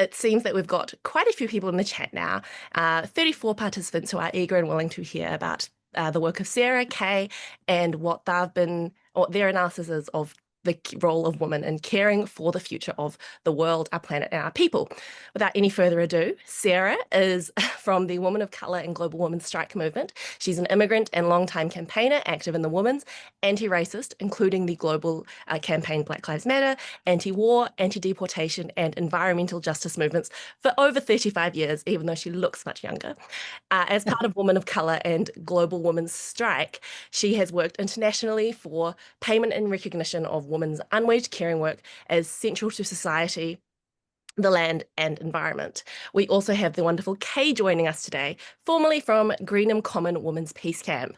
it seems that we've got quite a few people in the chat now, 34 participants who are eager and willing to hear about the work of Sarah, Kay, and what they've been, or their analysis is of the role of women in caring for the future of the world, our planet, and our people. Without any further ado, Sarah is from the Women of Colour and Global Women's Strike Movement. She's an immigrant and long-time campaigner, active in the women's, anti-racist, including the global campaign Black Lives Matter, anti-war, anti-deportation, and environmental justice movements for over 35 years, even though she looks much younger. As part of Women of Colour and Global Women's Strike, she has worked internationally for payment and recognition of women's unwaged caring work as central to society, the land and environment. We also have the wonderful Kay joining us today, formerly from Greenham Common Women's Peace Camp.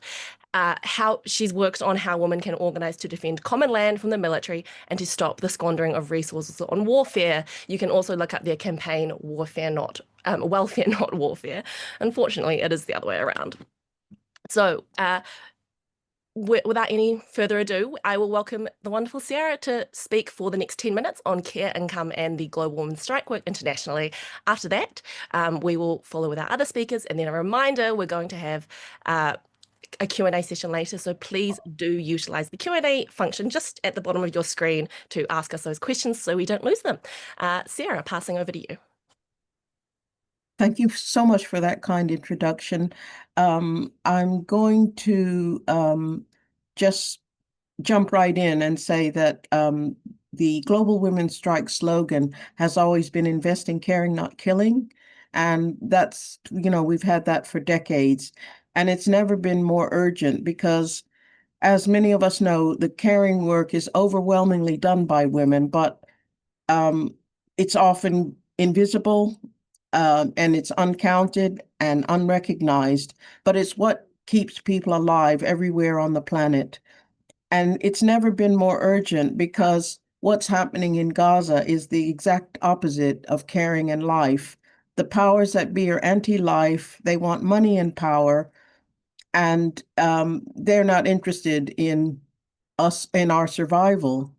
How she's worked on how women can organise to defend common land from the military and to stop the squandering of resources on warfare. You can also look up their campaign, Welfare Not Warfare. Unfortunately, it is the other way around. So without any further ado, I will welcome the wonderful Sarah to speak for the next 10 minutes on care, income, and the global women's strike work internationally. After that, we will follow with our other speakers, and then a reminder, we're going to have a Q&A session later, so please do utilise the Q&A function just at the bottom of your screen to ask us those questions so we don't lose them. Sarah, passing over to you. Thank you so much for that kind introduction. I'm going to just jump right in and say that the Global Women's Strike slogan has always been investing, caring, not killing. And that's, we've had that for decades. And it's never been more urgent because, as many of us know, the caring work is overwhelmingly done by women, but it's often invisible. And it's uncounted and unrecognized, but it's what keeps people alive everywhere on the planet. And it's never been more urgent because what's happening in Gaza is the exact opposite of caring and life. The powers that be are anti-life. They want money and power, and they're not interested in us, in our survival.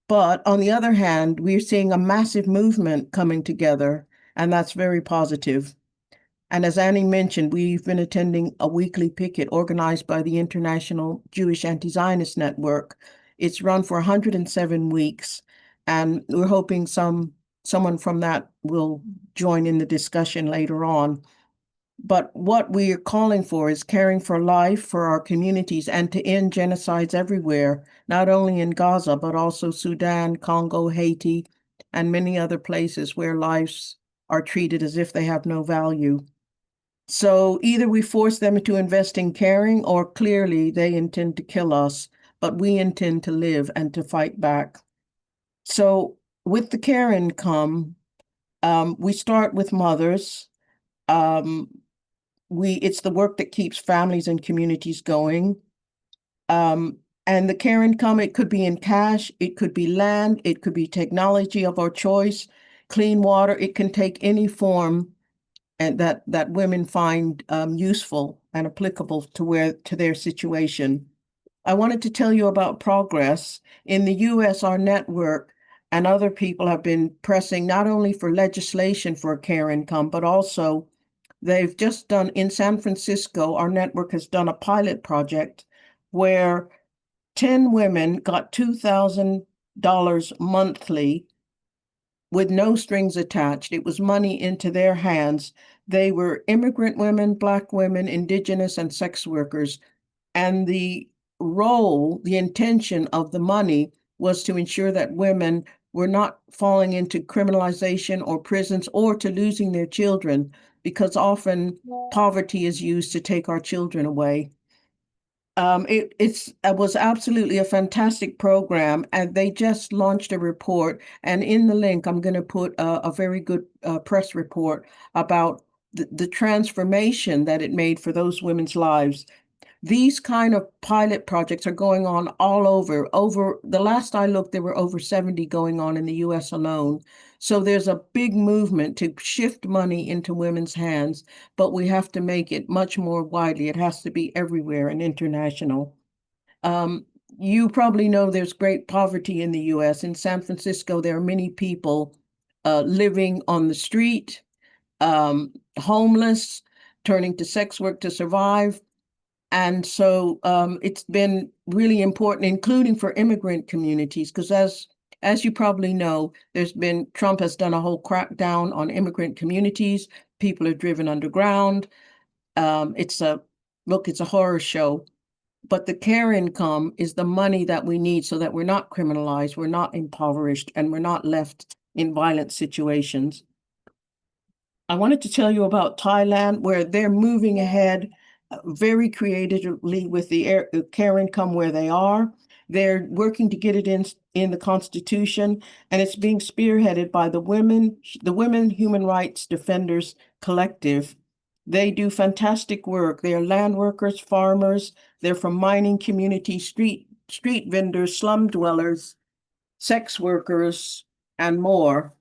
But on the other hand, we're seeing a massive movement coming together, and that's very positive. And as Annie mentioned, we've been attending a weekly picket organized by the International Jewish Anti-Zionist Network. It's run for 107 weeks, and we're hoping someone from that will join in the discussion later on. But what we are calling for is caring for life, for our communities, and to end genocides everywhere, not only in Gaza, but also Sudan, Congo, Haiti, and many other places where lives are treated as if they have no value. So either we force them to invest in caring, or clearly they intend to kill us, but we intend to live and to fight back. So with the care income, we start with mothers. It's the work that keeps families and communities going. And the care income, it could be in cash, it could be land, it could be technology of our choice, clean water. It can take any form and that women find useful and applicable to their situation. I wanted to tell you about progress. In the US, our network and other people have been pressing not only for legislation for a care income, but also they've just done in San Francisco, our network has done a pilot project where 10 women got $2,000 monthly with no strings attached. It was money into their hands. They were immigrant women, Black women, Indigenous, and sex workers. And the intention of the money was to ensure that women were not falling into criminalization or prisons or to losing their children, because often poverty is used to take our children away. It was absolutely a fantastic program, and they just launched a report. And in the link, I'm going to put a very good press report about the transformation that it made for those women's lives. These kind of pilot projects are going on all over. Over the last I looked, there were over 70 going on in the US alone. So there's a big movement to shift money into women's hands, but we have to make it much more widely. It has to be everywhere and international. You probably know there's great poverty in the US. In San Francisco, there are many people living on the street, homeless, turning to sex work to survive. And so it's been really important, including for immigrant communities, because as you probably know, Trump has done a whole crackdown on immigrant communities. People are driven underground. It's a horror show. But the care income is the money that we need so that we're not criminalized, we're not impoverished, and we're not left in violent situations. I wanted to tell you about Thailand, where they're moving ahead very creatively with the care income where they are. They're working to get it in the Constitution, and it's being spearheaded by the Women Human Rights Defenders Collective. They do fantastic work. They are land workers, farmers. They're from mining communities, street vendors, slum dwellers, sex workers, and more.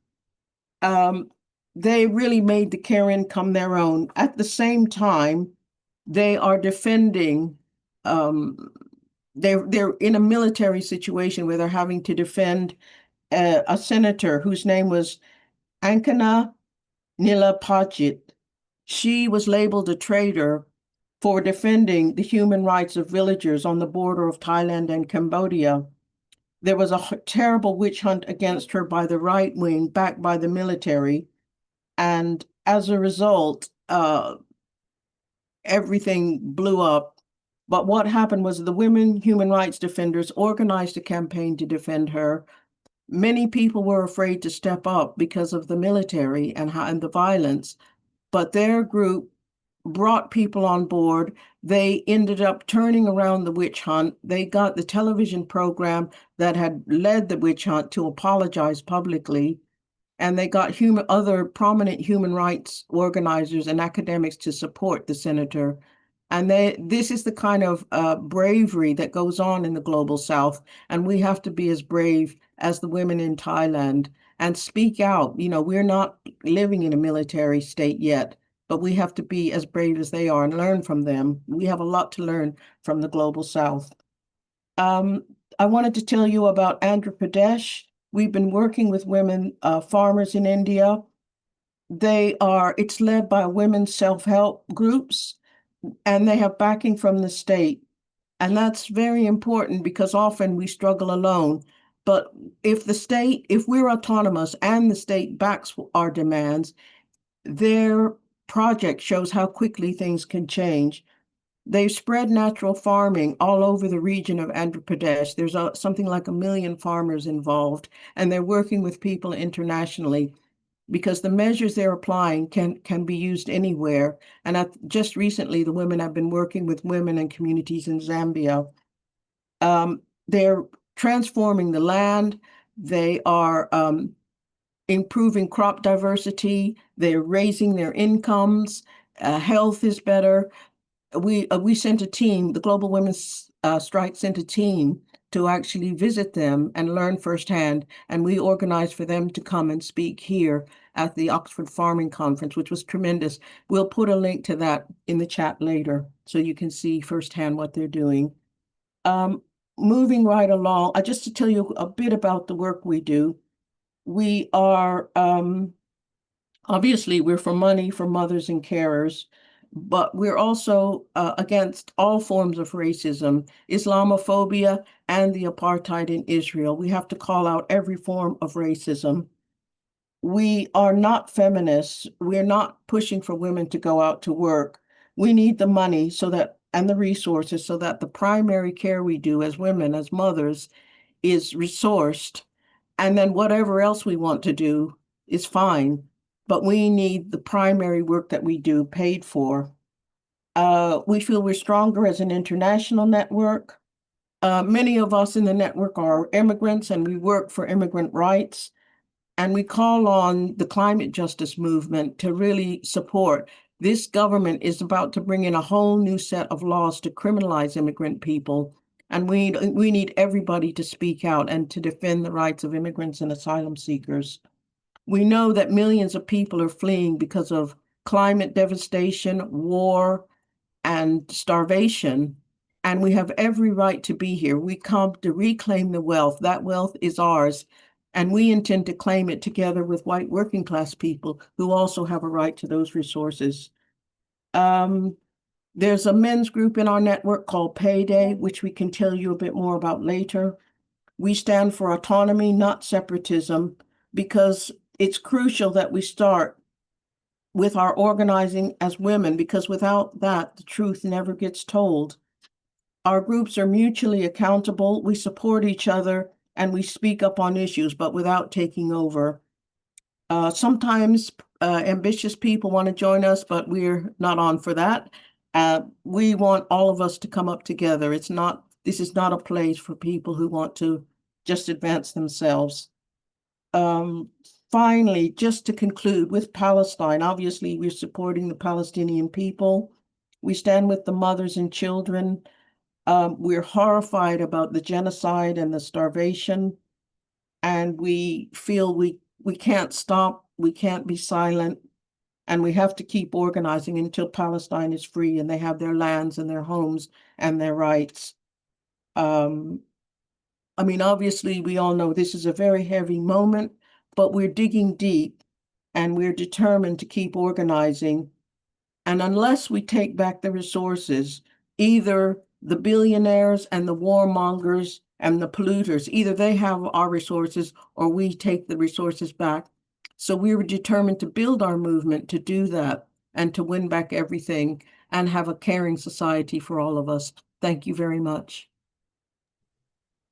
Um, they really made the care income their own. At the same time, they are defending, they're in a military situation where they're having to defend a senator whose name was Ankana Nilapachit. She was labeled a traitor for defending the human rights of villagers on the border of Thailand and Cambodia. There was a terrible witch hunt against her by the right wing, backed by the military. And as a result, everything blew up. But what happened was the women human rights defenders organized a campaign to defend her. Many people were afraid to step up because of the military and the violence, but their group brought people on board. They ended up turning around the witch hunt. They got the television program that had led the witch hunt to apologize publicly, and they got other prominent human rights organizers and academics to support the senator. And this is the kind of bravery that goes on in the global South, and we have to be as brave as the women in Thailand and speak out. You know, we're not living in a military state yet, but we have to be as brave as they are and learn from them. We have a lot to learn from the global South. Um, I wanted to tell you about Andhra Pradesh. We've been working with women farmers in India. It's led by women's self-help groups, and they have backing from the state. And that's very important because often we struggle alone. But if we're autonomous and the state backs our demands, their project shows how quickly things can change. They've spread natural farming all over the region of Andhra Pradesh. There's something like 1 million farmers involved, and they're working with people internationally because the measures they're applying can be used anywhere. And just recently, the women have been working with women and communities in Zambia. They're transforming the land. They are improving crop diversity. They're raising their incomes. Health is better. We sent a team, the Global Women's Strike sent a team to actually visit them and learn firsthand. And we organized for them to come and speak here at the Oxford Farming Conference, which was tremendous. We'll put a link to that in the chat later so you can see firsthand what they're doing. Moving right along, just to tell you a bit about the work we do. We are obviously, we're for money for mothers and carers, but we're also against all forms of racism, Islamophobia, and the apartheid in Israel. We have to call out every form of racism. We are not feminists. We're not pushing for women to go out to work. We need the money and the resources so that the primary care we do as women, as mothers, is resourced. And then whatever else we want to do is fine. But we need the primary work that we do paid for. We feel we're stronger as an international network. Many of us in the network are immigrants and we work for immigrant rights. And we call on the climate justice movement to really support. This government is about to bring in a whole new set of laws to criminalize immigrant people. And we need everybody to speak out and to defend the rights of immigrants and asylum seekers. We know that millions of people are fleeing because of climate devastation, war, and starvation. And we have every right to be here. We come to reclaim the wealth. That wealth is ours. And we intend to claim it together with white working class people who also have a right to those resources. There's a men's group in our network called Payday, which we can tell you a bit more about later. We stand for autonomy, not separatism, because it's crucial that we start with our organizing as women, because without that, the truth never gets told. Our groups are mutually accountable. We support each other and we speak up on issues, but without taking over. Sometimes ambitious people want to join us, but we're not on for that. We want all of us to come up together. This is not a place for people who want to just advance themselves. Finally, just to conclude with Palestine, obviously we're supporting the Palestinian people. We stand with the mothers and children. We're horrified about the genocide and the starvation, and we feel we can't stop, we can't be silent, and we have to keep organizing until Palestine is free and they have their lands and their homes and their rights. I mean, obviously, we all know this is a very heavy moment, but we're digging deep and we're determined to keep organizing. And unless we take back the resources, either the billionaires and the warmongers and the polluters, either they have our resources or we take the resources back. So we were determined to build our movement to do that and to win back everything and have a caring society for all of us. Thank you very much.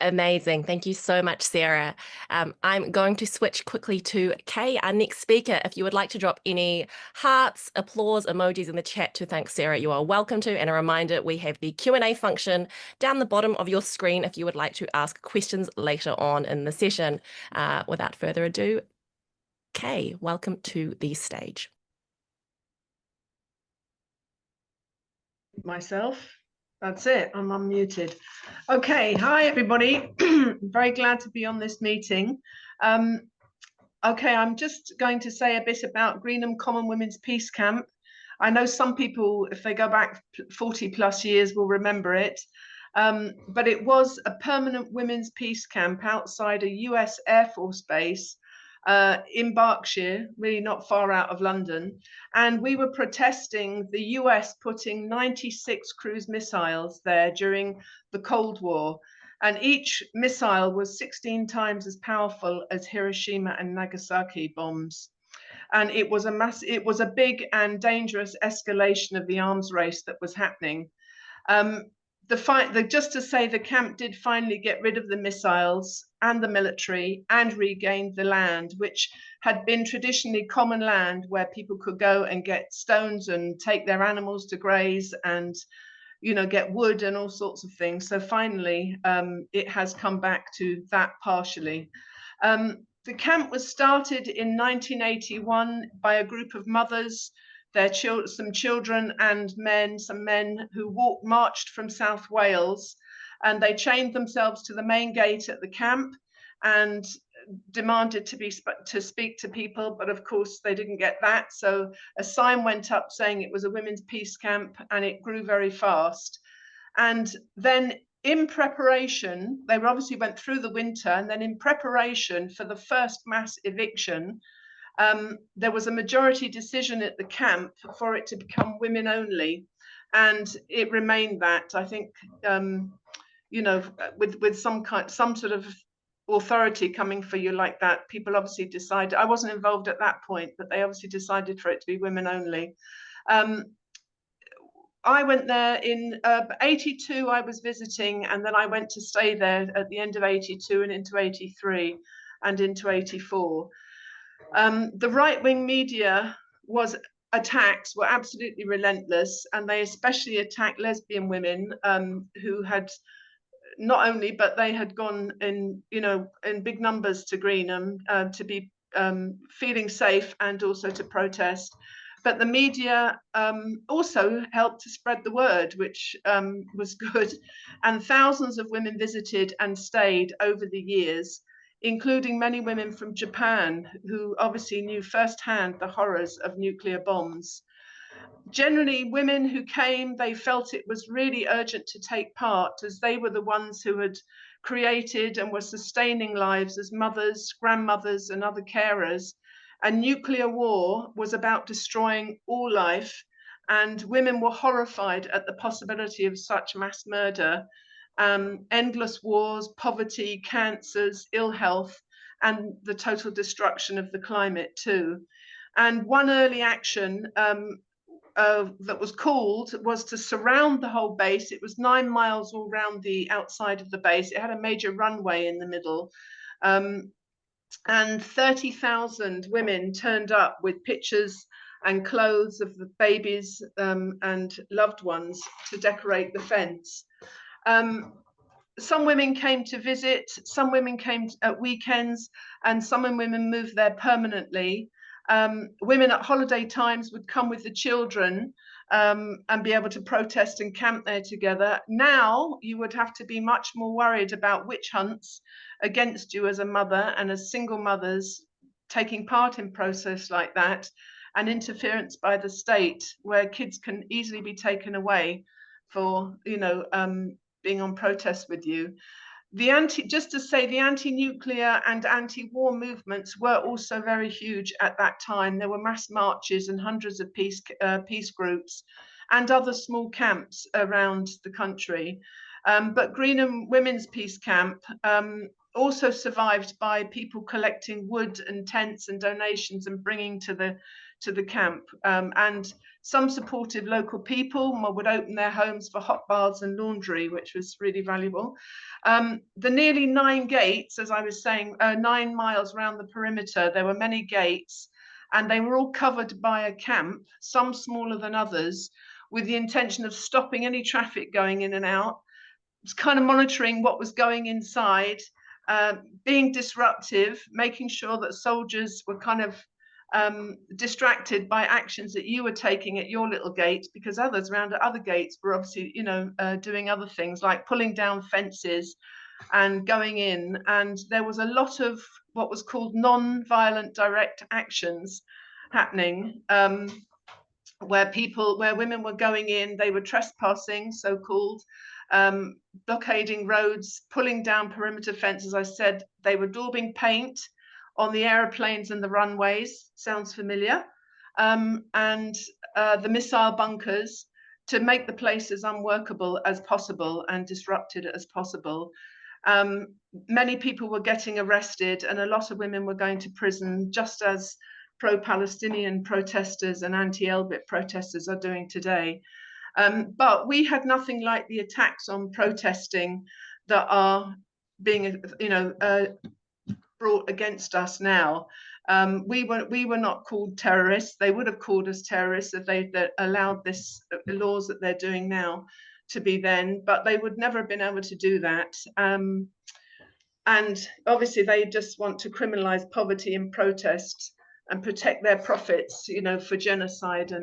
Amazing. Thank you so much, Sarah. I'm going to switch quickly to Kay, our next speaker. If you would like to drop any hearts, applause, emojis in the chat to thank Sarah, you are welcome to. And a reminder, we have the Q&A function down the bottom of your screen if you would like to ask questions later on in the session. Without further ado, Kay, welcome to the stage. Myself. That's it. I'm unmuted. Okay. Hi, everybody. Very glad to be on this meeting. Okay, I'm just going to say a bit about Greenham Common Women's Peace Camp. I know some people, if they go back 40 plus years, will remember it. But it was a permanent women's peace camp outside a US Air Force base in Berkshire, really not far out of London. And we were protesting the US putting 96 cruise missiles there during the Cold War. And each missile was 16 times as powerful as Hiroshima and Nagasaki bombs. And it was a big and dangerous escalation of the arms race that was happening. Just to say, the camp did finally get rid of the missiles and the military and regained the land, which had been traditionally common land where people could go and get stones and take their animals to graze and, you know, get wood and all sorts of things. So finally, it has come back to that partially. The camp was started in 1981 by a group of mothers, some children and men, some men who marched from South Wales, and they chained themselves to the main gate at the camp and demanded to speak to people, but of course they didn't get that. So a sign went up saying it was a women's peace camp, and it grew very fast. And then in preparation, they obviously went through the winter, and then in preparation for the first mass eviction, there was a majority decision at the camp for it to become women only, and it remained that. I think, you know, with some sort of authority coming for you like that, people obviously decided. I wasn't involved at that point, but they obviously decided for it to be women only. I went there in 82. I was visiting, and then I went to stay there at the end of 82 and into 83 and into 84. The right-wing media attacks were absolutely relentless, and they especially attacked lesbian women who had not only, but they had gone in, you know, in big numbers to Greenham to be feeling safe and also to protest. But the media also helped to spread the word, which was good. And thousands of women visited and stayed over the years, including many women from Japan who obviously knew firsthand the horrors of nuclear bombs. Generally, women who came, they felt it was really urgent to take part, as they were the ones who had created and were sustaining lives as mothers, grandmothers, and other carers. And nuclear war was about destroying all life, and women were horrified at the possibility of such mass murder. Endless wars, poverty, cancers, ill health, and the total destruction of the climate too. And one early action that was called was to surround the whole base. It was 9 miles all around the outside of the base. It had a major runway in the middle. And 30,000 women turned up with pictures and clothes of the babies and loved ones to decorate the fence. Some women came to visit, some women came at weekends, and some women moved there permanently. Women at holiday times would come with the children and be able to protest and camp there together. Now you would have to be much more worried about witch hunts against you as a mother and as single mothers taking part in process like that, and interference by the state where kids can easily be taken away for, you know, being on protest with you. The anti-nuclear and anti-war movements were also very huge at that time. There were mass marches and hundreds of peace groups and other small camps around the country. But Greenham Women's Peace Camp also survived by people collecting wood and tents and donations and bringing to the camp. And some supportive local people would open their homes for hot baths and laundry, which was really valuable. The nearly 9 gates, as I was saying, 9 miles around the perimeter, there were many gates, and they were all covered by a camp, some smaller than others, with the intention of stopping any traffic going in and out. It's kind of monitoring what was going inside, being disruptive, making sure that soldiers were kind of distracted by actions that you were taking at your little gate, because others around at other gates were obviously, you know, doing other things like pulling down fences and going in. And there was a lot of what was called non-violent direct actions happening, where women were going in, they were trespassing, so-called, blockading roads, pulling down perimeter fences. I said they were daubing paint on the aeroplanes and the runways, sounds familiar, and the missile bunkers, to make the place as unworkable as possible and disrupted as possible. Many people were getting arrested, and a lot of women were going to prison, just as pro-Palestinian protesters and anti-Elbit protesters are doing today. But we had nothing like the attacks on protesting that are being, you know, brought against us now. We were not called terrorists. They would have called us terrorists if they allowed this, the laws that they're doing now, to be then, but they would never have been able to do that. And obviously they just want to criminalize poverty and protests and protect their profits, you know, for genocide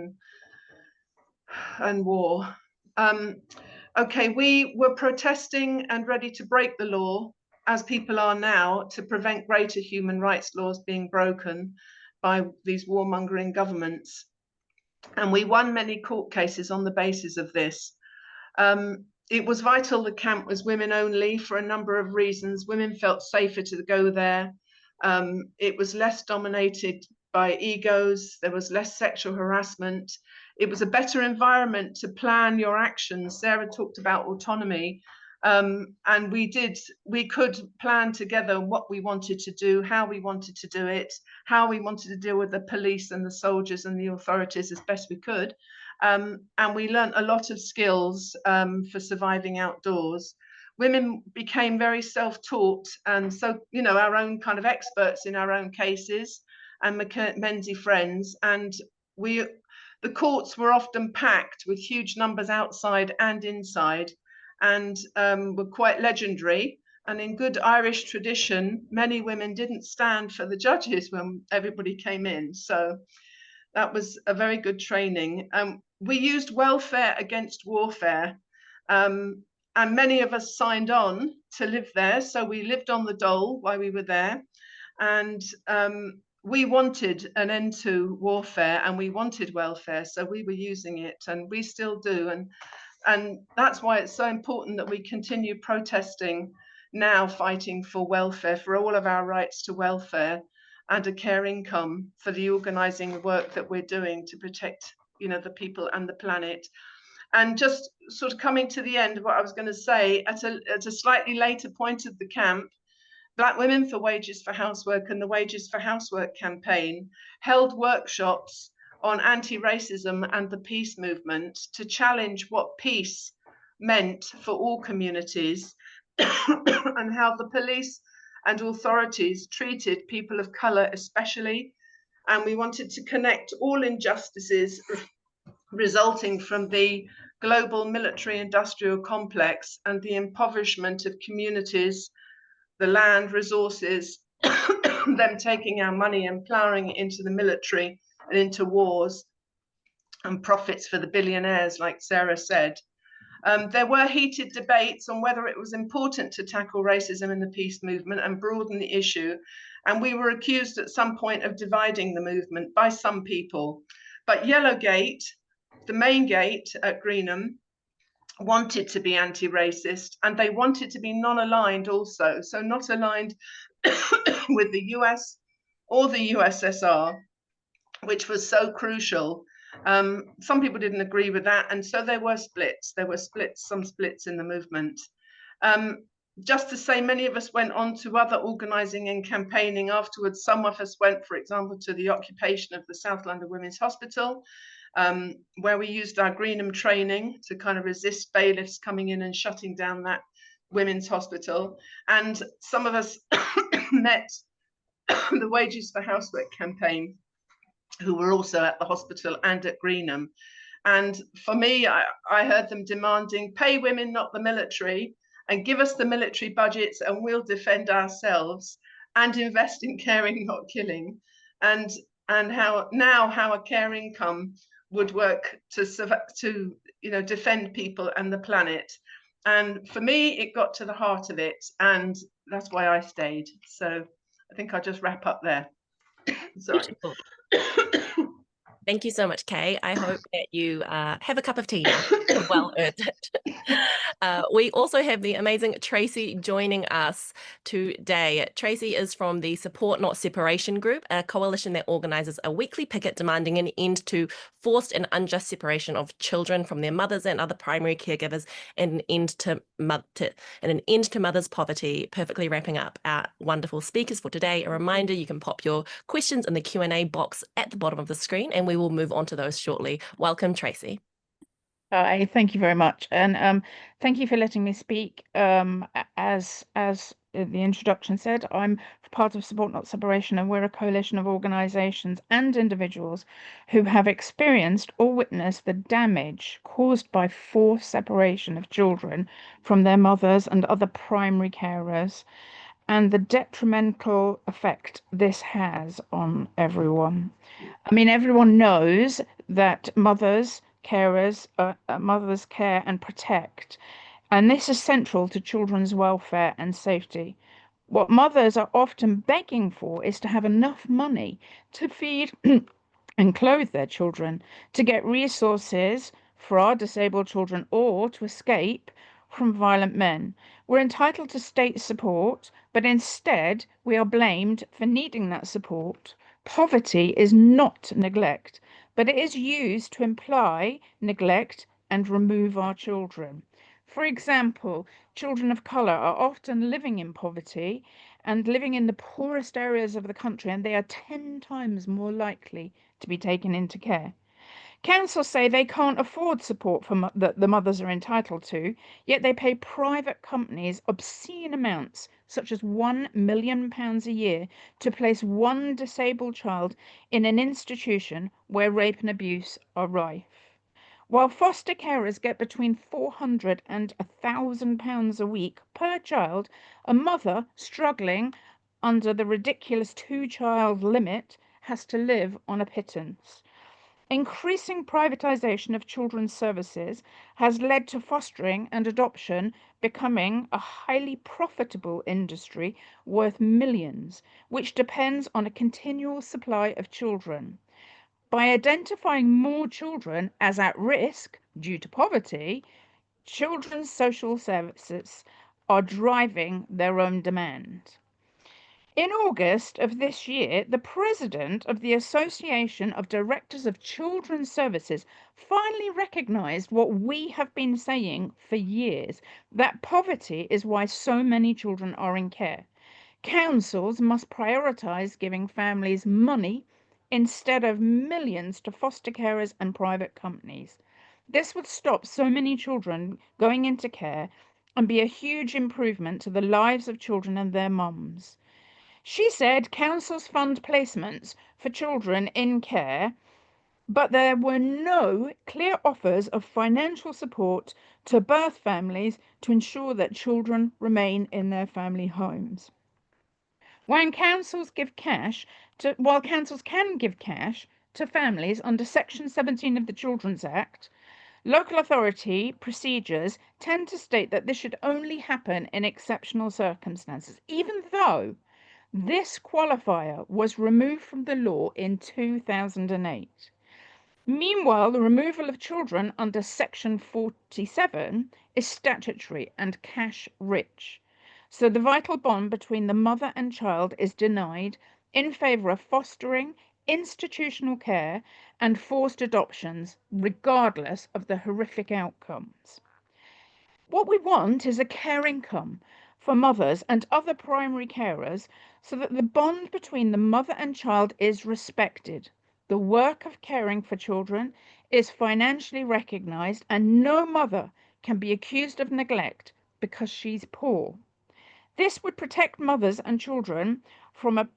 and war. Okay, we were protesting and ready to break the law, as people are now, to prevent greater human rights laws being broken by these warmongering governments. And we won many court cases on the basis of this. It was vital the camp was women only for a number of reasons. Women felt safer to go there. It was less dominated by egos. There was less sexual harassment. It was a better environment to plan your actions. Sarah talked about autonomy. And we could plan together what we wanted to do, how we wanted to do it, how we wanted to deal with the police and the soldiers and the authorities as best we could. And we learned a lot of skills for surviving outdoors. Women became very self-taught, and so, you know, our own kind of experts in our own cases and Menzies friends. And the courts were often packed with huge numbers outside and inside, and were quite legendary. And in good Irish tradition, many women didn't stand for the judges when everybody came in. So that was a very good training. We used welfare against warfare, and many of us signed on to live there. So we lived on the dole while we were there, and we wanted an end to warfare and we wanted welfare. So we were using it, and we still do. And that's why it's so important that we continue protesting now fighting for welfare, for all of our rights to welfare and a care income for the organising work that we're doing to protect, the people and the planet. And just sort of coming to the end of what I was going to say, at a slightly later point of the camp, Black Women for Wages for Housework and the Wages for Housework campaign held workshops on anti-racism and the peace movement to challenge what peace meant for all communities and how the police and authorities treated people of colour especially. And we wanted to connect all injustices resulting from the global military industrial complex and the impoverishment of communities, the land resources, them taking our money and ploughing it into the military and into wars and profits for the billionaires, like Sarah said. There were heated debates on whether it was important to tackle racism in the peace movement and broaden the issue. And we were accused at some point of dividing the movement by some people. But Yellowgate, the main gate at Greenham, wanted to be anti-racist, and they wanted to be non-aligned also, so not aligned with the US or the USSR, which was so crucial. Some people didn't agree with that, and so there were splits. Some splits in the movement. Just to say, many of us went on to other organising and campaigning afterwards. Some of us went, for example, to the occupation of the South London Women's Hospital, where we used our Greenham training to kind of resist bailiffs coming in and shutting down that women's hospital. And some of us met the Wages for Housework campaign, who were also at the hospital and at Greenham. And for me, I heard them demanding, pay women, not the military, and give us the military budgets and we'll defend ourselves, and invest in caring, not killing. And how a care income would work to defend people and the planet. And for me, it got to the heart of it, and that's why I stayed. So I think I'll just wrap up there. Sorry. Thank you so much, Kay. I hope that you have a cup of tea now. Well earned it. We also have the amazing Tracy joining us today. Tracy is from the Support Not Separation Group, a coalition that organises a weekly picket demanding an end to forced and unjust separation of children from their mothers and other primary caregivers, and an end to mothers' poverty. Perfectly wrapping up our wonderful speakers for today. A reminder, you can pop your questions in the Q&A box at the bottom of the screen, and we will move on to those shortly. Welcome, Tracy. Hi, thank you very much, and thank you for letting me speak. As the introduction said, I'm part of Support Not Separation, and we're a coalition of organisations and individuals who have experienced or witnessed the damage caused by forced separation of children from their mothers and other primary carers, and the detrimental effect this has on everyone. I mean, everyone knows that mothers care and protect, and this is central to children's welfare and safety. What mothers are often begging for is to have enough money to feed and clothe their children, to get resources for our disabled children, or to escape from violent men. We're entitled to state support, but instead we are blamed for needing that support. Poverty is not neglect, but it is used to imply neglect and remove our children. For example, children of colour are often living in poverty and living in the poorest areas of the country, and they are 10 times more likely to be taken into care. Councils say they can't afford support that the mothers are entitled to, yet they pay private companies obscene amounts, such as £1 million a year, to place one disabled child in an institution where rape and abuse are rife. While foster carers get between £400 and £1,000 a week per child, a mother struggling under the ridiculous 2-child limit has to live on a pittance. Increasing privatisation of children's services has led to fostering and adoption becoming a highly profitable industry worth millions, which depends on a continual supply of children. By identifying more children as at risk due to poverty, children's social services are driving their own demand. In August of this year, the president of the Association of Directors of Children's Services finally recognised what we have been saying for years, that poverty is why so many children are in care. Councils must prioritise giving families money instead of millions to foster carers and private companies. This would stop so many children going into care and be a huge improvement to the lives of children and their mums. She said councils fund placements for children in care, but there were no clear offers of financial support to birth families to ensure that children remain in their family homes. While councils can give cash to families under Section 17 of the Children's Act, local authority procedures tend to state that this should only happen in exceptional circumstances, even though this qualifier was removed from the law in 2008. Meanwhile, the removal of children under Section 47 is statutory and cash rich. So the vital bond between the mother and child is denied in favour of fostering, institutional care and forced adoptions, regardless of the horrific outcomes. What we want is a care income for mothers and other primary carers so that the bond between the mother and child is respected. The work of caring for children is financially recognised and no mother can be accused of neglect because she's poor. This would protect mothers and children from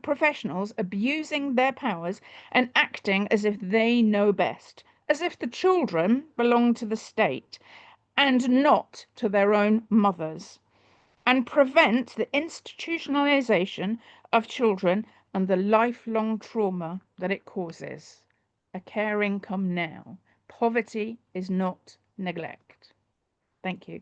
professionals abusing their powers and acting as if they know best, as if the children belong to the state and not to their own mothers, and prevent the institutionalization of children and the lifelong trauma that it causes. A care income now. Poverty is not neglect. Thank you.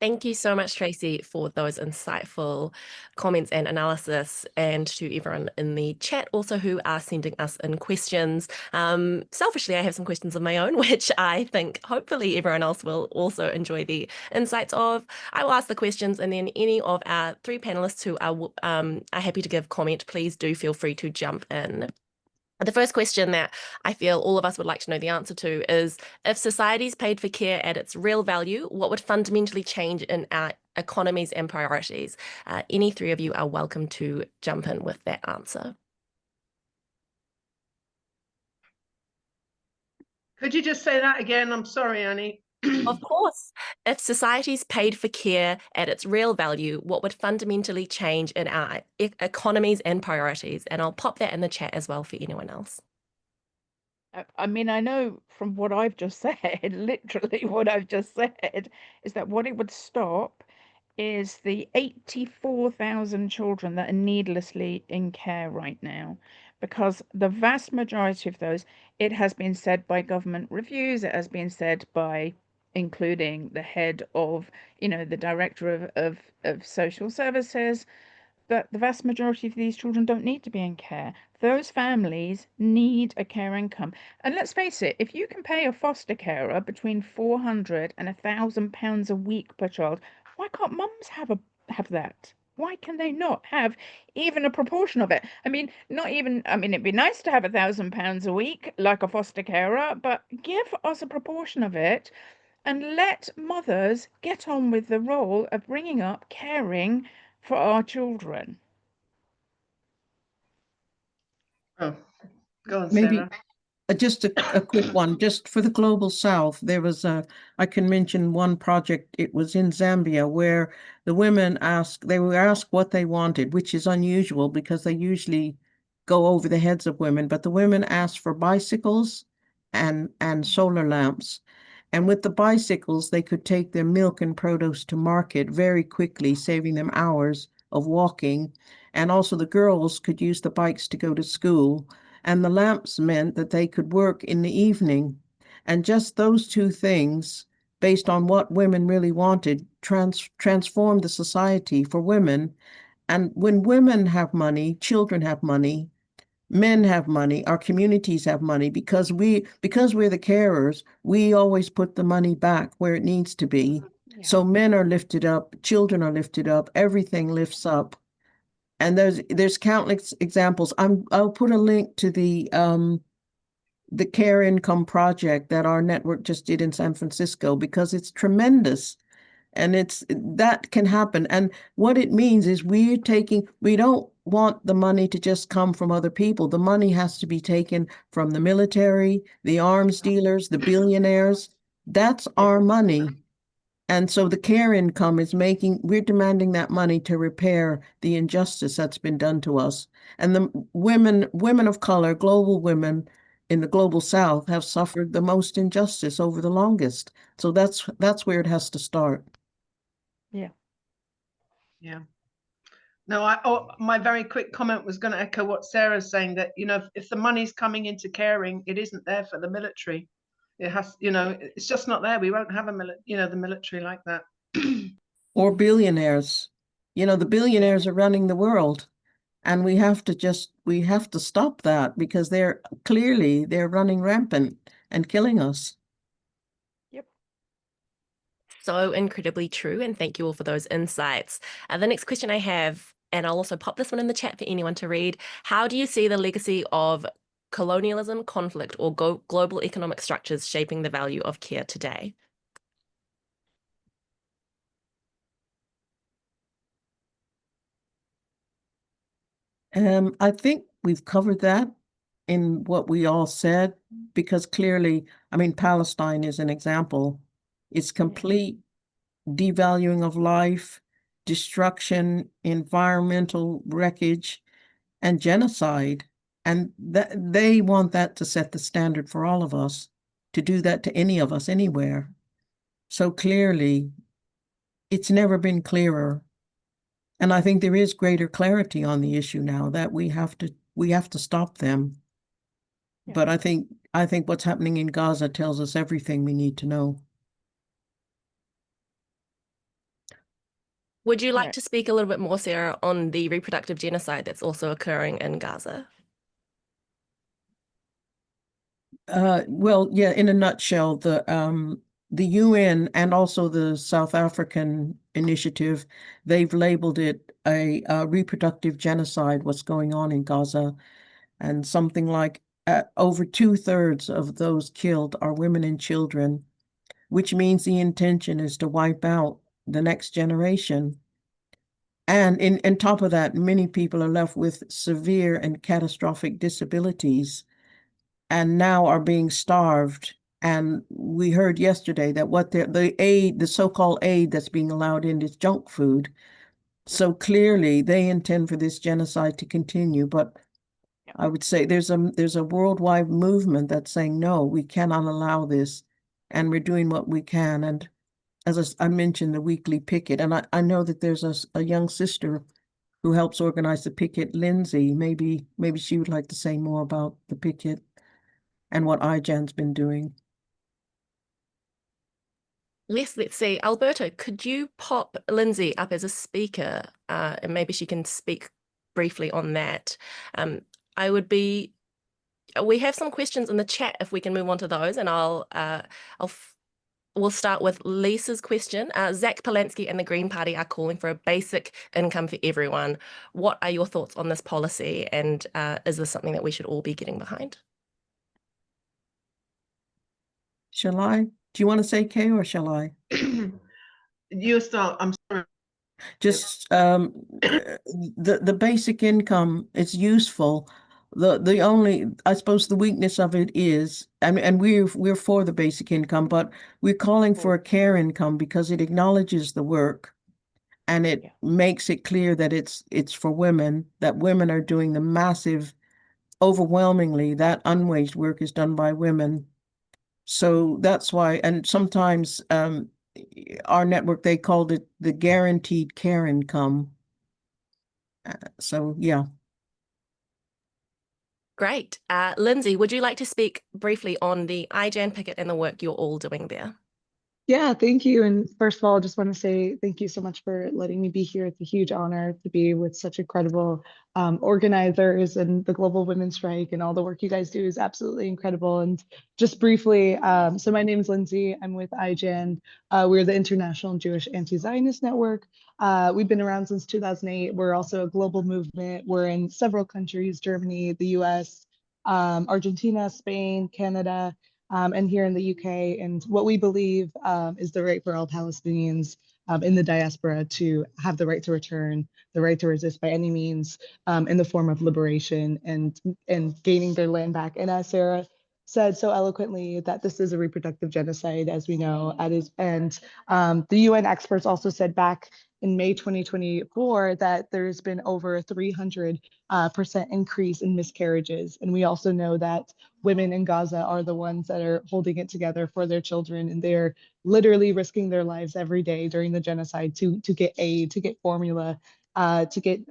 Thank you so much, Tracy, for those insightful comments and analysis, and to everyone in the chat also who are sending us in questions. Selfishly, I have some questions of my own, which I think hopefully everyone else will also enjoy the insights of. I will ask the questions, and then any of our three panelists who are happy to give comment, please do feel free to jump in. The first question that I feel all of us would like to know the answer to is, if societies paid for care at its real value, what would fundamentally change in our economies and priorities? Any three of you are welcome to jump in with that answer. Could you just say that again? I'm sorry, Annie. Of course. If societies paid for care at its real value, what would fundamentally change in our economies and priorities? And I'll pop that in the chat as well for anyone else. I mean, I know from what I've just said, literally what I've just said, is that what it would stop is the 84,000 children that are needlessly in care right now, because the vast majority of those, it has been said by government reviews, it has been said by including the head of, the director of social services, that the vast majority of these children don't need to be in care. Those families need a care income. And let's face it, if you can pay a foster carer between £400 and £1,000 a week per child, why can't mums have that? Why can they not have even a proportion of it? I mean, it'd be nice to have £1,000 a week like a foster carer, but give us a proportion of it and let mothers get on with the role of bringing up, caring for our children. Oh, go on, Maybe Sarah. just a quick one, just for the Global South. There was I can mention one project. It was in Zambia where the women they were asked what they wanted, which is unusual because they usually go over the heads of women, but the women asked for bicycles and solar lamps. And with the bicycles, they could take their milk and produce to market very quickly, saving them hours of walking. And also the girls could use the bikes to go to school. And the lamps meant that they could work in the evening. And just those two things, based on what women really wanted, transformed the society for women. And when women have money, children have money, men have money, our communities have money, because we're the carers, we always put the money back where it needs to be. So men are lifted up, children are lifted up, everything lifts up. And there's countless examples. I'll put a link to the Care Income project that our network just did in San Francisco, because it's tremendous. And that can happen. And what it means is we don't want the money to just come from other people. The money has to be taken from the military, the arms dealers, the billionaires. That's our money. And so the Care Income we're demanding that money to repair the injustice that's been done to us. And the women of color, global women in the global South, have suffered the most injustice over the longest. So that's where it has to start. Yeah. Yeah. No, my very quick comment was going to echo what Sarah's saying, that, if the money's coming into caring, it isn't there for the military. It has, it's just not there. We won't have the military like that. Or billionaires. The billionaires are running the world. And we have to stop that, because they're running rampant and killing us. Yep. So incredibly true. And thank you all for those insights. The next question I have, and I'll also pop this one in the chat for anyone to read. How do you see the legacy of colonialism, conflict, or global economic structures shaping the value of care today? I think we've covered that in what we all said, because clearly, Palestine is an example. It's complete devaluing of life, destruction, environmental wreckage, and genocide. And they want that to set the standard for all of us, to do that to any of us anywhere. So clearly, it's never been clearer. And I think there is greater clarity on the issue now, that we have to stop them. Yeah. But I think what's happening in Gaza tells us everything we need to know. Would you like to speak a little bit more, Sarah, on the reproductive genocide that's also occurring in Gaza? Well, yeah, in a nutshell, the UN and also the South African initiative, they've labeled it a reproductive genocide, what's going on in Gaza. And something like over 2/3 of those killed are women and children, which means the intention is to wipe out the next generation. And in top of that, many people are left with severe and catastrophic disabilities, and now are being starved. And we heard yesterday that the so-called aid that's being allowed in is junk food. So clearly they intend for this genocide to continue. But I would say there's a worldwide movement that's saying, no, we cannot allow this. And we're doing what we can. And as I mentioned, the weekly picket, and I know that there's a young sister who helps organize the picket, Lindsay. Maybe she would like to say more about the picket and what IJAN's been doing. Yes, let's see. Alberto, could you pop Lindsay up as a speaker, and maybe she can speak briefly on that. We have some questions in the chat if we can move on to those, and we'll start with Lisa's question. Zach Polanski and the Green Party are calling for a basic income for everyone. What are your thoughts on this policy, and is this something that we should all be getting behind? Shall I? Do you want to say, Kay, or shall I? You start. I'm sorry. Just the basic income is useful. The only, I suppose, the weakness of it is, and we're for the basic income, but we're calling for a care income because it acknowledges the work, and it makes it clear that it's for women, that women are doing the massive, overwhelmingly, that unwaged work is done by women. So that's why, and sometimes our network, they called it the guaranteed care income. So yeah. Great. Lindsay, would you like to speak briefly on the IJAN picket and the work you're all doing there? Yeah, thank you. And first of all, I just want to say thank you so much for letting me be here. It's a huge honor to be with such incredible organizers, and the Global Women's Strike and all the work you guys do is absolutely incredible. And just briefly, so my name is Lindsay. I'm with IJAN. We're the International Jewish Anti-Zionist Network. We've been around since 2008. We're also a global movement. We're in several countries, Germany, the US, Argentina, Spain, Canada, and here in the UK. And what we believe is the right for all Palestinians in the diaspora to have the right to return, the right to resist by any means, in the form of liberation and gaining their land back. And as Sarah said so eloquently, that this is a reproductive genocide, as we know. And the UN experts also said back in May 2024 that there's been over a 300% increase in miscarriages. And we also know that women in Gaza are the ones that are holding it together for their children, and they're literally risking their lives every day during the genocide to get aid, to get formula, to get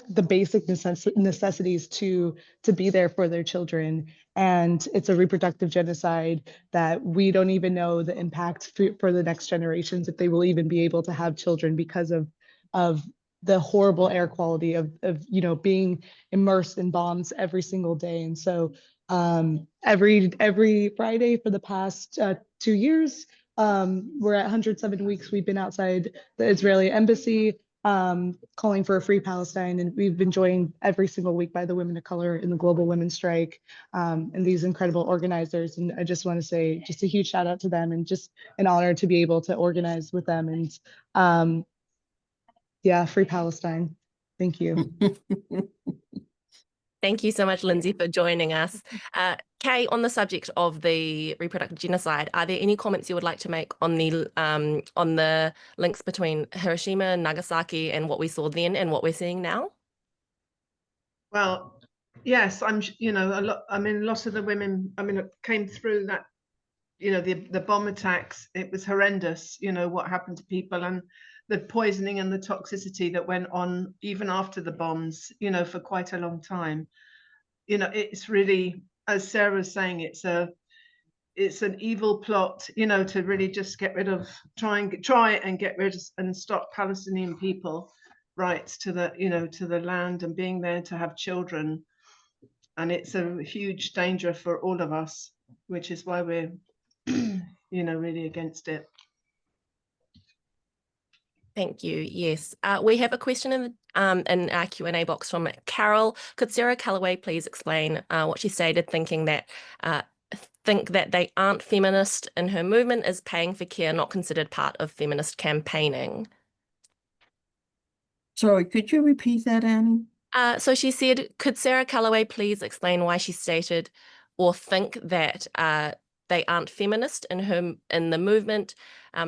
the basic necessities to be there for their children. And it's a reproductive genocide that we don't even know the impact for the next generations, if they will even be able to have children, because of the horrible air quality of being immersed in bombs every single day. And so every Friday for the past 2 years, we're at 107 weeks. We've been outside the Israeli embassy, calling for a free Palestine. And we've been joined every single week by the women of color in the Global Women's Strike, and these incredible organizers. And I just want to say just a huge shout out to them, and just an honor to be able to organize with them. And yeah, free Palestine. Thank you. Thank you so much, Lindsay, for joining us. Kay, on the subject of the reproductive genocide, are there any comments you would like to make on the links between Hiroshima and Nagasaki and what we saw then and what we're seeing now? Well, yes, lots of the women, came through that, the bomb attacks. It was horrendous, what happened to people, and the poisoning and the toxicity that went on even after the bombs, for quite a long time. It's really, as Sarah was saying, it's an evil plot, to really just get rid of, try and get rid and stop Palestinian people rights to the land and being there to have children. And it's a huge danger for all of us, which is why we're really against it. Thank you. Yes, we have a question in our Q&A box from Carol. Could Sarah Calloway please explain what she stated, think that they aren't feminist in her movement is paying for care not considered part of feminist campaigning? Sorry, could you repeat that, Annie? So she said, could Sarah Calloway please explain why she stated or think that they aren't feminist in the movement,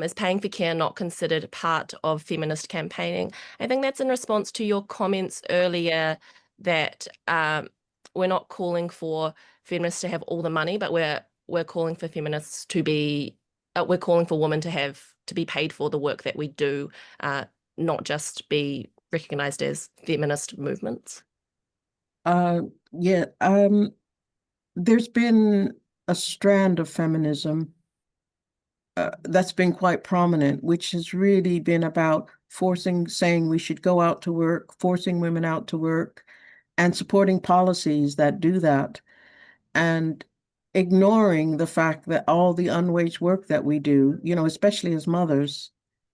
is paying for care not considered part of feminist campaigning? I think that's in response to your comments earlier that we're not calling for feminists to have all the money, but we're calling for feminists to be, we're calling for women to be paid for the work that we do, not just be recognized as feminist movements. Yeah, there's been a strand of feminism that's been quite prominent, which has really been about saying we should go out to work, forcing women out to work, and supporting policies that do that, and ignoring the fact that all the unwaged work that we do, especially as mothers.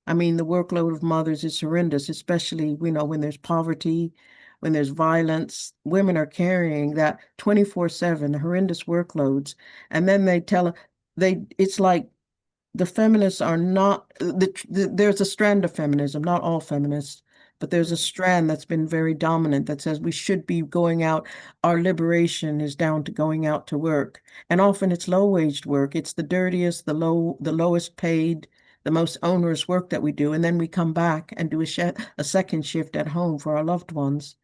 I mean, the workload of mothers is horrendous, especially, when there's poverty, when there's violence. Women are carrying that 24/7, horrendous workloads. And then it's like the feminists are not, there's a strand of feminism, not all feminists, but there's a strand that's been very dominant that says we should be going out. Our liberation is down to going out to work. And often it's low-waged work. It's the dirtiest, the lowest paid, the most onerous work that we do. And then we come back and do a second shift at home for our loved ones.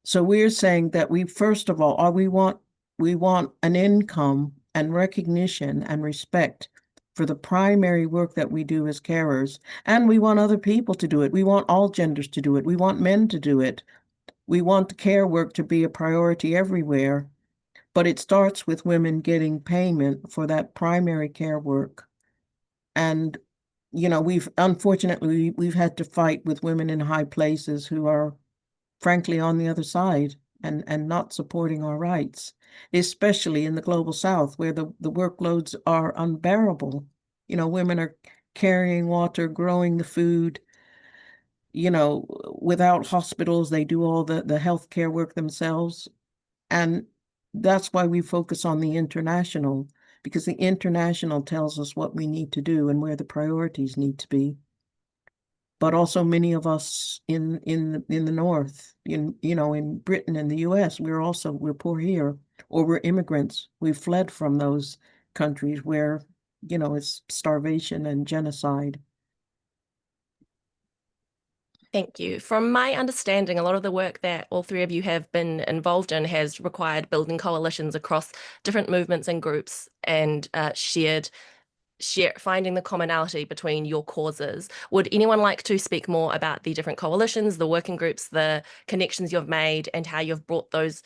So we're saying that first of all, we want an income and recognition and respect for the primary work that we do as carers. And we want other people to do it. We want all genders to do it. We want men to do it. We want the care work to be a priority everywhere. But it starts with women getting payment for that primary care work. And, you know, unfortunately, we've had to fight with women in high places who are frankly on the other side and not supporting our rights, especially in the global south where the workloads are unbearable. You know, women are carrying water, growing the food, you know, without hospitals, they do all the healthcare work themselves. And that's why we focus on the international, because the international tells us what we need to do and where the priorities need to be. But also many of us in the North, in Britain and the US, we're poor here, or we're immigrants. We've fled from those countries where, you know, it's starvation and genocide. Thank you. From my understanding, a lot of the work that all three of you have been involved in has required building coalitions across different movements and groups and finding the commonality between your causes. Would anyone like to speak more about the different coalitions, the working groups, the connections you've made, and how you've brought those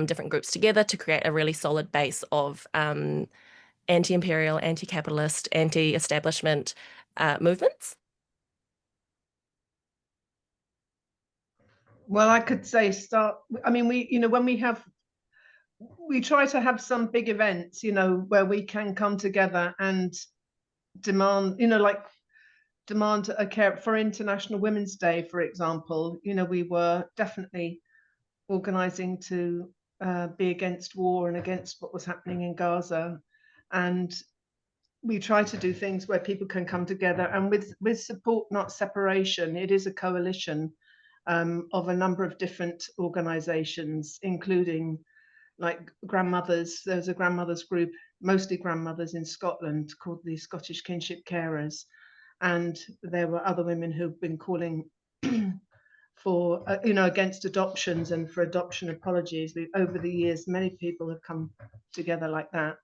different groups together to create a really solid base of anti-imperial, anti-capitalist, anti-establishment movements? Well, I could say I mean, when we try to have some big events, where we can come together and demand, demand a care for International Women's Day, for example. We were definitely organizing to be against war and against what was happening in Gaza. And we try to do things where people can come together and with support, not separation. It is a coalition of a number of different organizations, including like grandmothers. There's a grandmothers group, mostly grandmothers in Scotland, called the Scottish Kinship Carers. And there were other women who've been calling for, against adoptions and for adoption apologies. Over the years, many people have come together like that.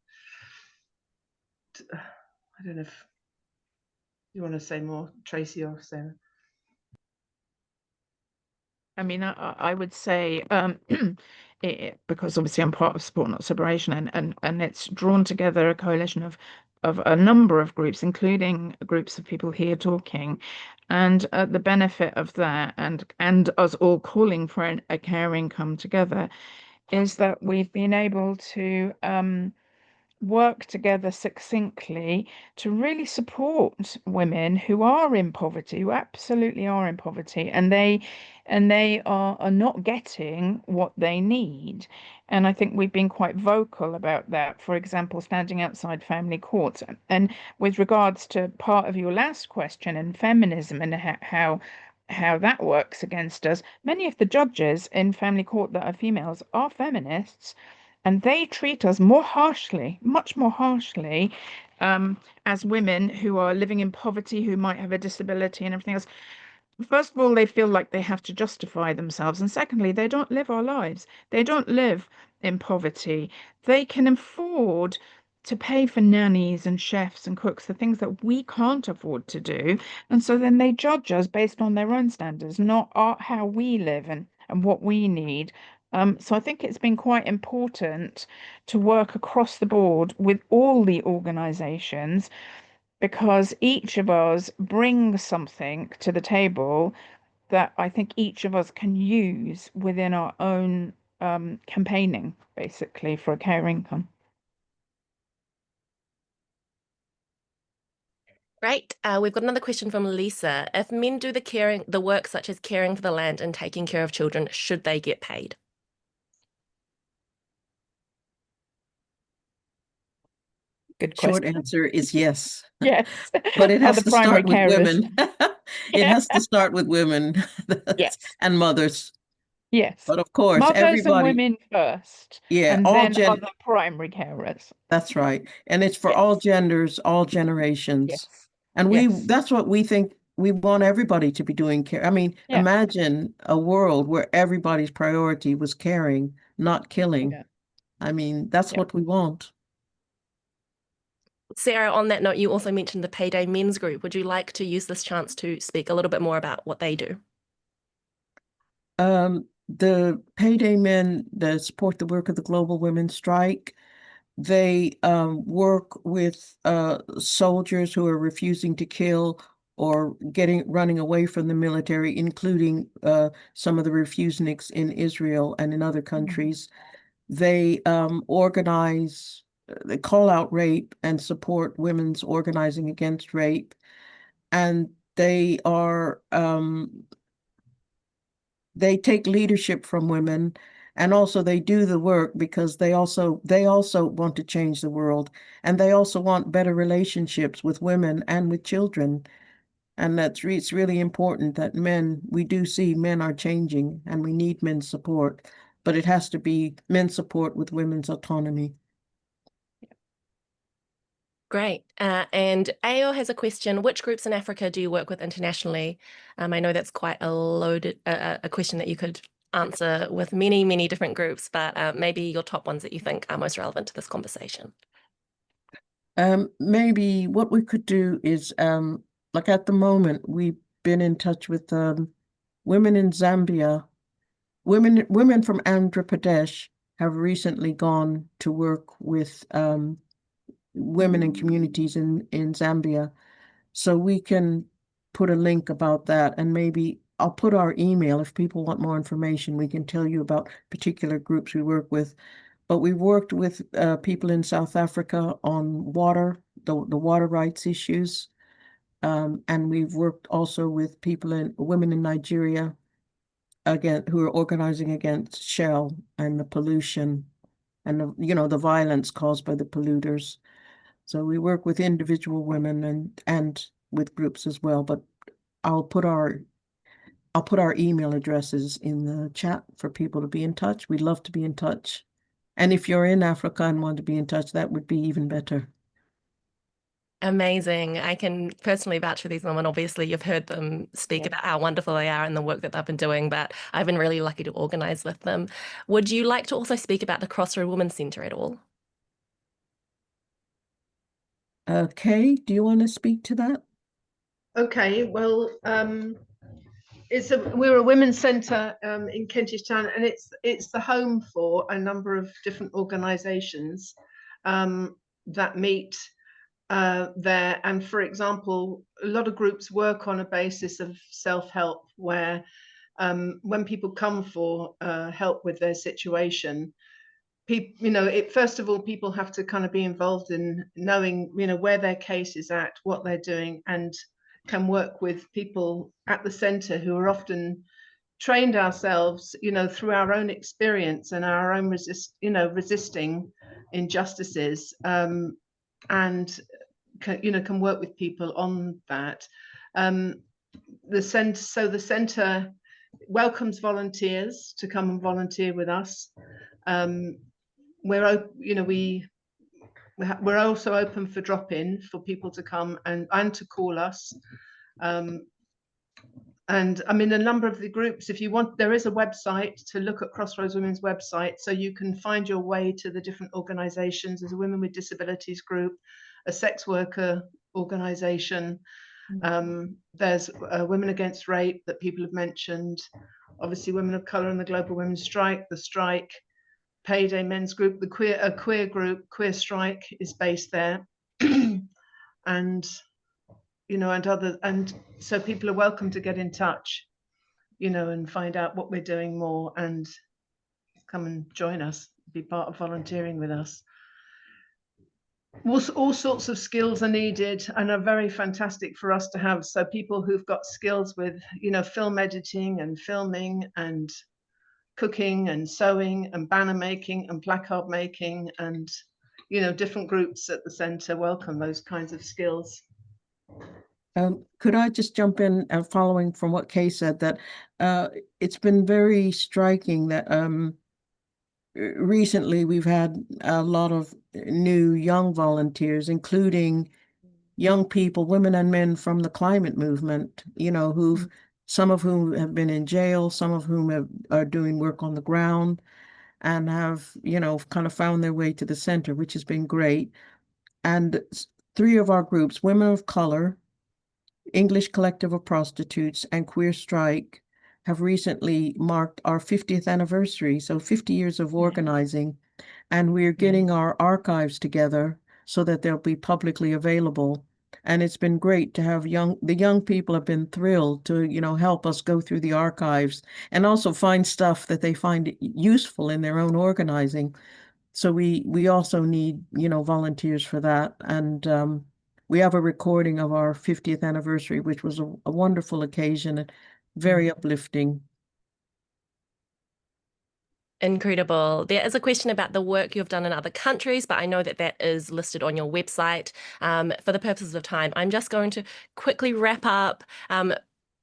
I don't know if you want to say more, Tracy or Sarah. I mean, I would say, because obviously I'm part of Support Not Separation, and it's drawn together a coalition of a number of groups, including groups of people here talking, and the benefit of that, and us all calling for a caring come together, is that we've been able to work together succinctly to really support women who are in poverty, who absolutely are in poverty, and they are not getting what they need. And I think we've been quite vocal about that, for example, standing outside family courts. And with regards to part of your last question and feminism and how that works against us, many of the judges in family court that are females are feminists, and they treat us more harshly, much more harshly, as women who are living in poverty, who might have a disability and everything else. First of all, they feel like they have to justify themselves. And secondly, they don't live our lives. They don't live in poverty. They can afford to pay for nannies and chefs and cooks, the things that we can't afford to do. And so then they judge us based on their own standards, not how we live and what we need. So I think it's been quite important to work across the board with all the organizations, because each of us brings something to the table that I think each of us can use within our own campaigning, basically, for a care income. Great. We've got another question from Lisa. If men do the work such as caring for the land and taking care of children, should they get paid? Good Short question. answer is yes. Yes. But it has to start with women. It has to start with women Yes. and mothers. Yes. But of course, Mothers everybody, and women first, yeah, and then other primary carers. That's right. And it's for Yes. all genders, all generations. Yes. And Yes. that's what we think. We want everybody to be doing care. I mean, Yeah. imagine a world where everybody's priority was caring, not killing. Yeah. I mean, that's Yeah. what we want. Sarah, on that note, you also mentioned the Payday Men's Group. Would you like to use this chance to speak a little bit more about what they do? The Payday Men that support the work of the Global Women's Strike, They work with soldiers who are refusing to kill or running away from the military, including some of the refuseniks in Israel and in other countries. They organize, they call out rape and support women's organizing against rape. And they take leadership from women, and also they do the work because they also want to change the world, and they also want better relationships with women and with children. And it's really important that we do see men are changing, and we need men's support, but it has to be men's support with women's autonomy. Great. And Ao has a question. Which groups in Africa do you work with internationally? I know that's quite a loaded a question that you could answer with many, many different groups, but maybe your top ones that you think are most relevant to this conversation. Maybe what we could do is, like at the moment, we've been in touch with women in Zambia. Women from Andhra Pradesh have recently gone to work with women and communities in Zambia. So we can put a link about that, and maybe I'll put our email. If people want more information, we can tell you about particular groups we work with. But we've worked with people in South Africa on water, the water rights issues. And we've worked also with women in Nigeria, again, who are organizing against Shell and the pollution and the violence caused by the polluters. So we work with individual women and with groups as well. But I'll put our email addresses in the chat for people to be in touch. We'd love to be in touch. And if you're in Africa and want to be in touch, that would be even better. Amazing. I can personally vouch for these women. Obviously, you've heard them speak about how wonderful they are and the work that they've been doing, but I've been really lucky to organize with them. Would you like to also speak about the Crossroad Women's Centre at all? Okay, do you want to speak to that? Okay, well, we're a women's centre in Kentish Town, and it's the home for a number of different organisations that meet there. And for example, a lot of groups work on a basis of self-help, where when people come for help with their situation, first of all, people have to kind of be involved in knowing, where their case is at, what they're doing, and can work with people at the centre who are often trained ourselves, through our own experience and our own resisting injustices, and can work with people on that. The centre welcomes volunteers to come and volunteer with us. We're also open for drop-in for people to come and to call us. And I mean, a number of the groups, if you want, there is a website to look at Crossroads Women's website, so you can find your way to the different organisations. There's a Women with Disabilities group, a sex worker organisation. There's Women Against Rape that people have mentioned. Obviously, Women of Colour and the Global Women's Strike, the Strike, Payday Men's Group, the queer group, Queer Strike is based there, and and so people are welcome to get in touch, and find out what we're doing more, and come and join us, be part of volunteering with us. All sorts of skills are needed and are very fantastic for us to have. So people who've got skills with, film editing and filming and cooking and sewing and banner making and placard making, and different groups at the centre welcome those kinds of skills. Could I just jump in, following from what Kay said, that it's been very striking that recently we've had a lot of new young volunteers, including young people, women and men from the climate movement, some of whom have been in jail, some of whom are doing work on the ground, and have, kind of found their way to the center, which has been great. And 3 of our groups, Women of Color, English Collective of Prostitutes, and Queer Strike, have recently marked our 50th anniversary, so 50 years of organizing. and we're getting our archives together so that they'll be publicly available. And it's been great to have the young people have been thrilled to, help us go through the archives and also find stuff that they find useful in their own organizing. So we also need, volunteers for that. And we have a recording of our 50th anniversary, which was a wonderful occasion and very uplifting. Incredible. There is a question about the work you've done in other countries, but I know that that is listed on your website. For the purposes of time, I'm just going to quickly wrap up.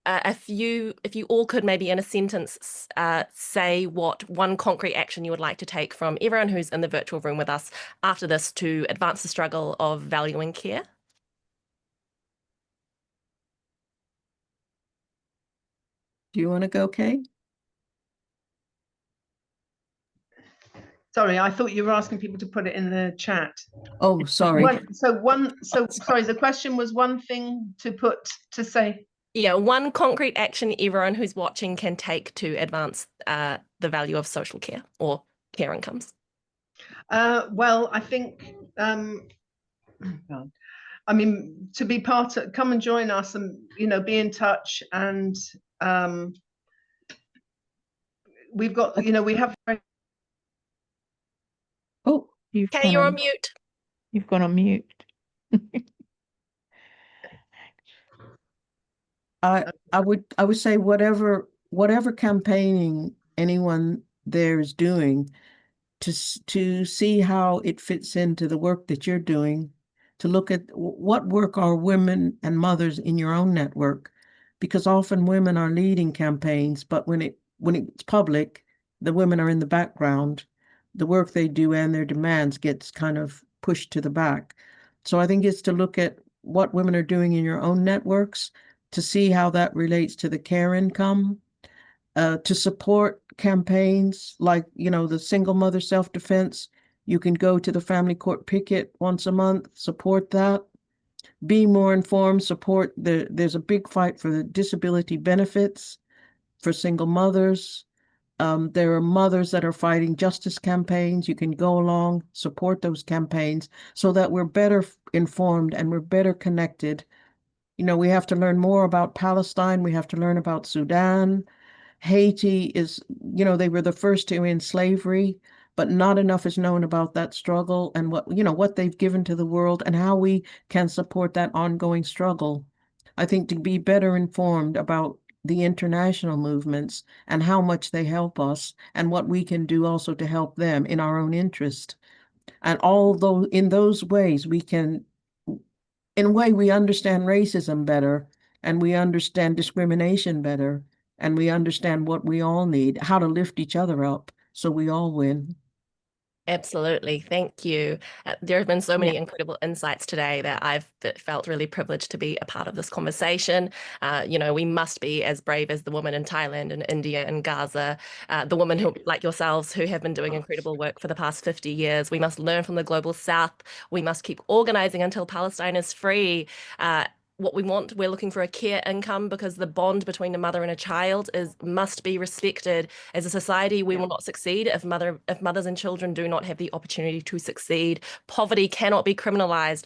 If you all could maybe in a sentence say what one concrete action you would like to take from everyone who's in the virtual room with us after this to advance the struggle of valuing care. Do you want to go, Kay? Sorry, I thought you were asking people to put it in the chat. Oh, sorry. Sorry, the question was one thing to say. Yeah, one concrete action everyone who's watching can take to advance the value of social care or care incomes. Well, I think, I mean, to be come and join us and, be in touch. And we've got, we have. Oh, Kay, you're on mute. You've gone on mute. I would say whatever campaigning anyone there is doing to see how it fits into the work that you're doing, to look at what work are women and mothers in your own network, because often women are leading campaigns, but when it's public, the women are in the background. The work they do and their demands gets kind of pushed to the back. So I think it's to look at what women are doing in your own networks, to see how that relates to the care income, to support campaigns like, the single mother self-defense. You can go to the family court picket once a month, support that. Be more informed, support there's a big fight for the disability benefits for single mothers. There are mothers that are fighting justice campaigns. You can go along, support those campaigns so that we're better informed and we're better connected. We have to learn more about Palestine. We have to learn about Sudan. Haiti is, they were the first to end slavery, but not enough is known about that struggle and what they've given to the world and how we can support that ongoing struggle. I think to be better informed about the international movements and how much they help us and what we can do also to help them in our own interest. And although in those ways we can, in a way, we understand racism better and we understand discrimination better and we understand what we all need, how to lift each other up so we all win. Absolutely. Thank you. There have been so many incredible insights today that I've felt really privileged to be a part of this conversation. We must be as brave as the women in Thailand and India and Gaza, the women who, like yourselves, who have been doing incredible work for the past 50 years. We must learn from the global South. We must keep organizing until Palestine is free. What we want, we're looking for a care income because the bond between a mother and a child must be respected. As a society, we will not succeed if mothers and children do not have the opportunity to succeed. Poverty cannot be criminalized.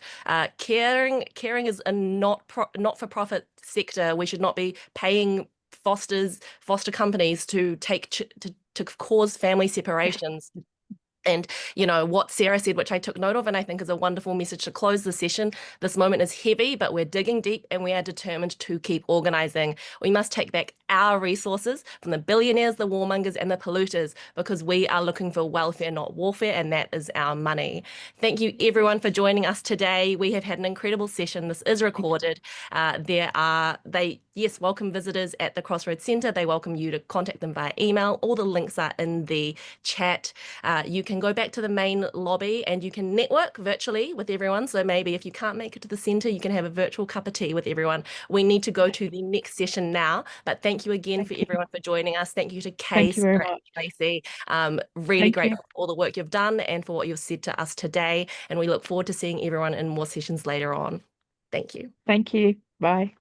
Caring is a not-for-profit sector. We should not be paying foster companies to cause family separations. And, what Sarah said, which I took note of, and I think is a wonderful message to close the session. This moment is heavy, but we're digging deep and we are determined to keep organizing. We must take back our resources from the billionaires, the warmongers, and the polluters, because we are looking for welfare, not warfare, and that is our money. Thank you, everyone, for joining us today. We have had an incredible session. This is recorded. Welcome visitors at the Crossroads Centre. They welcome you to contact them via email. All the links are in the chat. You can go back to the main lobby and you can network virtually with everyone. So maybe if you can't make it to the centre, you can have a virtual cup of tea with everyone. We need to go to the next session now, but thank you again for everyone for joining us. Thank you to Kay, Sarah, and Tracy. Really grateful for all the work you've done and for what you've said to us today. And we look forward to seeing everyone in more sessions later on. Thank you. Thank you. Bye.